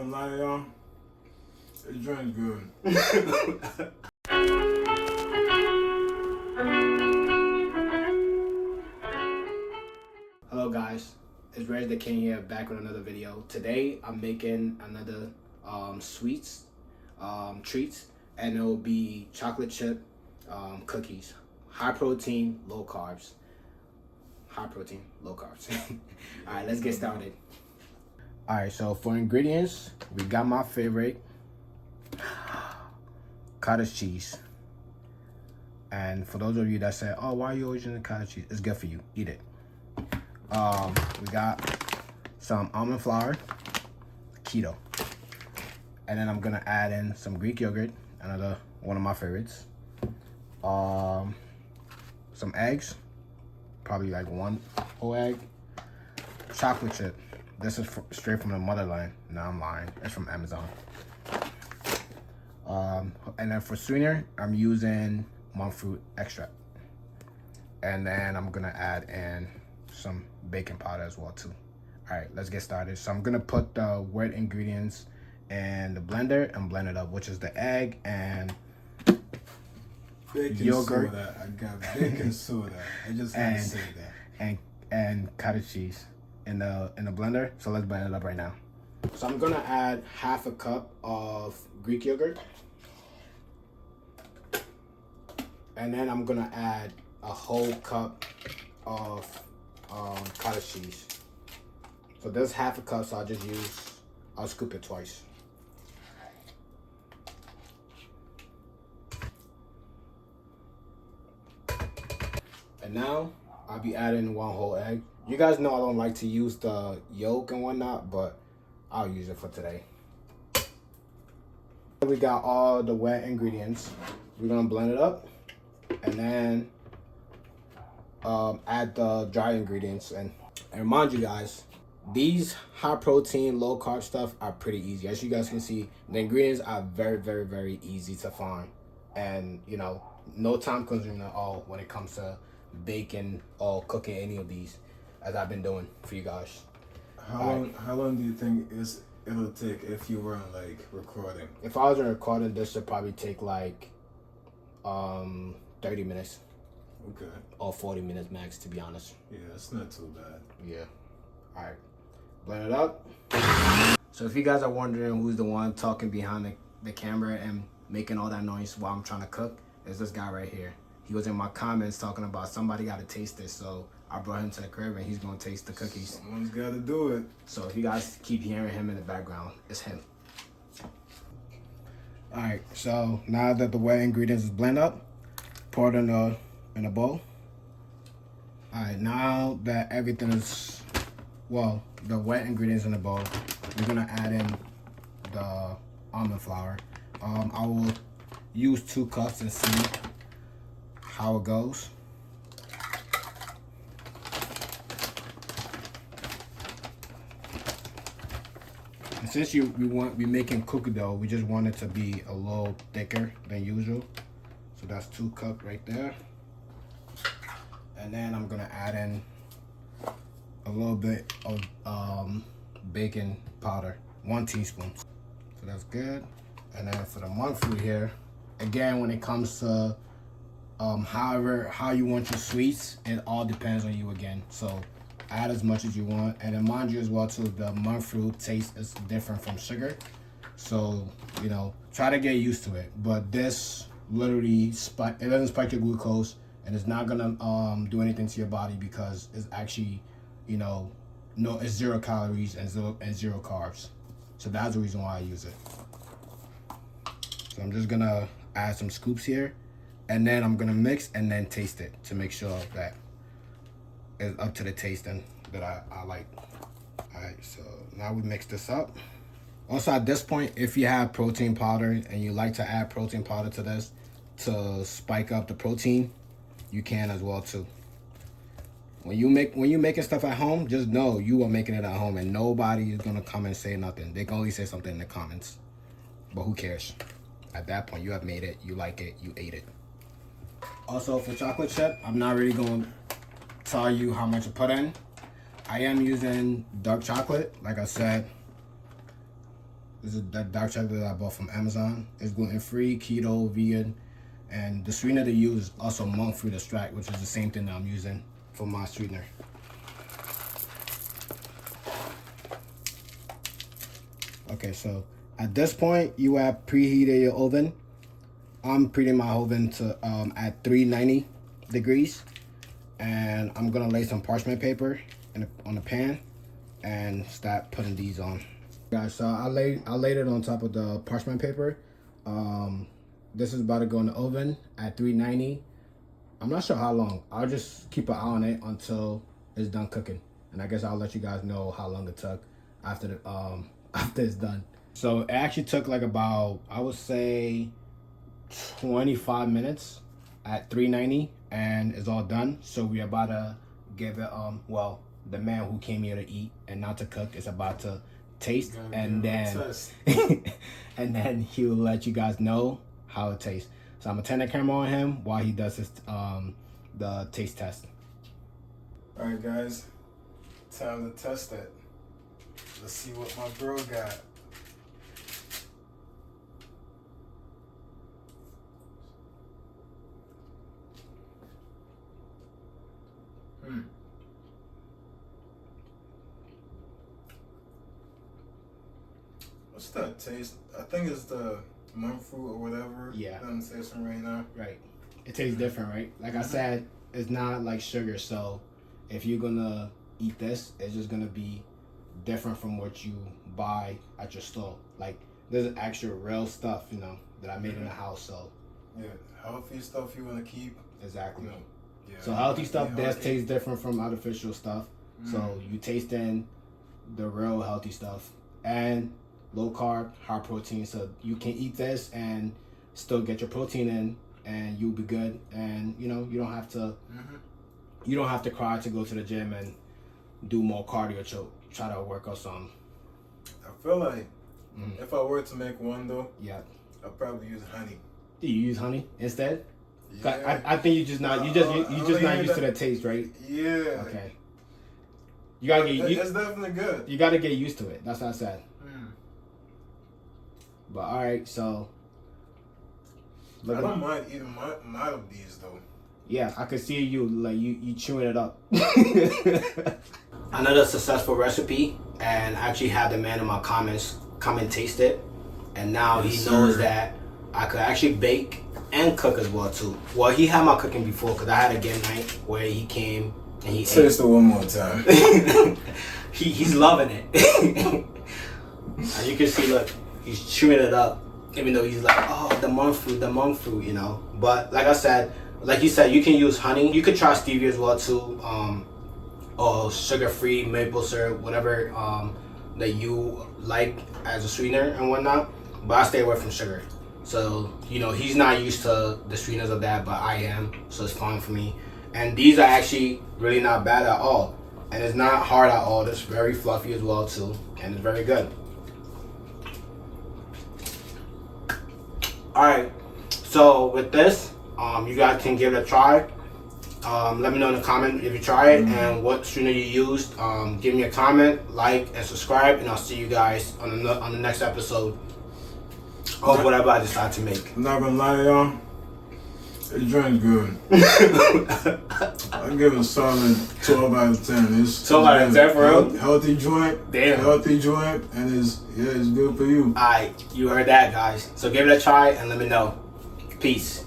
I'm lying, y'all. This drink's good. Hello guys, it's Reg the King here, back with another video. Today I'm making another sweets, treats, and it will be chocolate chip cookies. High protein, low carbs. High protein, low carbs. Alright, let's get started. Alright, so for ingredients, we got my favorite cottage cheese. And for those of you that say, oh, why are you always using cottage cheese? It's good for you. Eat it. We got some almond flour, keto. And then I'm gonna add in some Greek yogurt, another one of my favorites. Some eggs, probably like one whole egg. Chocolate chip. This is straight from the motherland. No, I'm lying. It's from Amazon. And then for sweetener, I'm using monk fruit extract. And then I'm gonna add in some baking powder as well too. All right, let's get started. So I'm gonna put the wet ingredients in the blender and blend it up, which is the egg and Baking yogurt. soda. I got baking soda. I just had to say that. And cottage cheese in the blender. So let's blend it up right now. So I'm gonna add half a cup of Greek yogurt, and then I'm gonna add a whole cup of cottage cheese. So there's half a cup, so I'll scoop it twice. And now I'll be adding one whole egg. You guys know I don't like to use the yolk and whatnot, but I'll use it for today. We got all the wet ingredients. We're gonna blend it up and then add the dry ingredients. And remind you guys, these high protein, low carb stuff are pretty easy. As you guys can see, the ingredients are very, very, very easy to find. And you know, no time consuming at all when it comes to baking or cooking any of these, as I've been doing for you guys. How long do you think it'll take if you weren't like recording? If I wasn't recording, this should probably take like 30 minutes. Okay. Or 40 minutes max, to be honest. Yeah, it's not too bad. Yeah. All right. Blend it up. So if you guys are wondering who's the one talking behind the camera and making all that noise while I'm trying to cook, it's this guy right here. He was in my comments talking about somebody got to taste this, so I brought him to the crib and he's going to taste the cookies. Someone's got to do it. So if you guys keep hearing him in the background, it's him. All right, so now that the wet ingredients is blend up, pour it in a bowl. All right, now that everything is, well, the wet ingredients in the bowl, we're gonna add in the almond flour. I will use 2 cups and see how it goes. And since we making cookie dough, we just want it to be a little thicker than usual. So that's 2 cups right there. And then I'm gonna add in a little bit of baking powder, 1 teaspoon. So that's good. And then for the monk fruit here, again, when it comes to how you want your sweets, it all depends on you again. So add as much as you want. And then mind you as well too, the monk fruit taste is different from sugar. So, you know, try to get used to it. But this literally it doesn't spike your glucose, and it's not gonna do anything to your body because it's actually, you know, it's 0 calories and zero carbs. So that's the reason why I use it. So I'm just gonna add some scoops here, and then I'm gonna mix and then taste it to make sure that it's up to the tasting that I like. All right, so now we mix this up. Also at this point, if you have protein powder and you like to add protein powder to this to spike up the protein, you can as well too. When you're making stuff at home, just know you are making it at home and nobody is gonna come and say nothing. They can only say something in the comments, but who cares? At that point, you have made it, you like it, you ate it. Also for chocolate chip, I'm not really going to tell you how much to put in. I am using dark chocolate, like I said. This is that dark chocolate that I bought from Amazon. It's gluten-free, keto, vegan, and the sweetener they use is also monk fruit extract, which is the same thing that I'm using for my sweetener. Okay, so at this point, you have preheated your oven. I'm preheating my oven to at 390 degrees, and I'm gonna lay some parchment paper on the pan and start putting these on. Guys, so I laid it on top of the parchment paper. This is about to go in the oven at 390. I'm not sure how long. I'll just keep an eye on it until it's done cooking, and I guess I'll let you guys know how long it took after the after it's done. So it actually took like about, I would say, 25 minutes at 390, and it's all done. So we're about to give it well, the man who came here to eat and not to cook is about to taste, and then and then he will let you guys know how it tastes. So I'm gonna turn the camera on him while he does his the taste test. All right, guys, time to test it. Let's see what my bro got. What's that taste? I think it's the monk fruit or whatever. Yeah. That I'm tasting right now. Right. It tastes different, right? Like I said, it's not like sugar. So if you're gonna eat this, it's just gonna be different from what you buy at your store. Like there's actual real stuff, you know, that I made in the house. So yeah, healthy stuff you want to keep. Exactly. You know, yeah, so healthy stuff does taste different from artificial stuff. So you taste in the real healthy stuff and low carb, high protein. So you can eat this and still get your protein in, and you'll be good. And you know, you don't have to cry to go to the gym and do more cardio to try to work out some. I feel like if I were to make one though, yeah, I'd probably use honey. Do you use honey instead? Yeah. I think you just not not used to the taste, right? Yeah. Okay. You gotta get. It's definitely good. You gotta get used to it. That's what I said. But all right, so. I don't mind eating my of these though. Yeah, I could see you like you chewing it up. Another successful recipe, and I actually had the man in my comments come and taste it, and now he knows that I could actually bake and cook as well too. Well, he had my cooking before because I had a game night where he came and he taste it one more time. He's loving it. As you can see, look, he's chewing it up, even though he's like, oh, the monk fruit, you know. But like I said, like you said, you can use honey. You could try stevia as well too, or sugar-free maple syrup, whatever that you like as a sweetener and whatnot. But I stay away from sugar. So, you know, he's not used to the sweetness of that, but I am, so it's fine for me. And these are actually really not bad at all. And it's not hard at all. It's very fluffy as well too, and it's very good. Alright, so with this, you guys can give it a try. Let me know in the comment if you try it and what sweetener you used. Give me a comment, like, and subscribe, and I'll see you guys on the next episode of whatever I decide to make. I'm not gonna lie to y'all, this drink's good. I give it a solid 12 out of 10. It's 12 out of 10 for real? Healthy joint. Damn. Healthy joint, and it's good for you. Alright, you heard that, guys. So give it a try and let me know. Peace.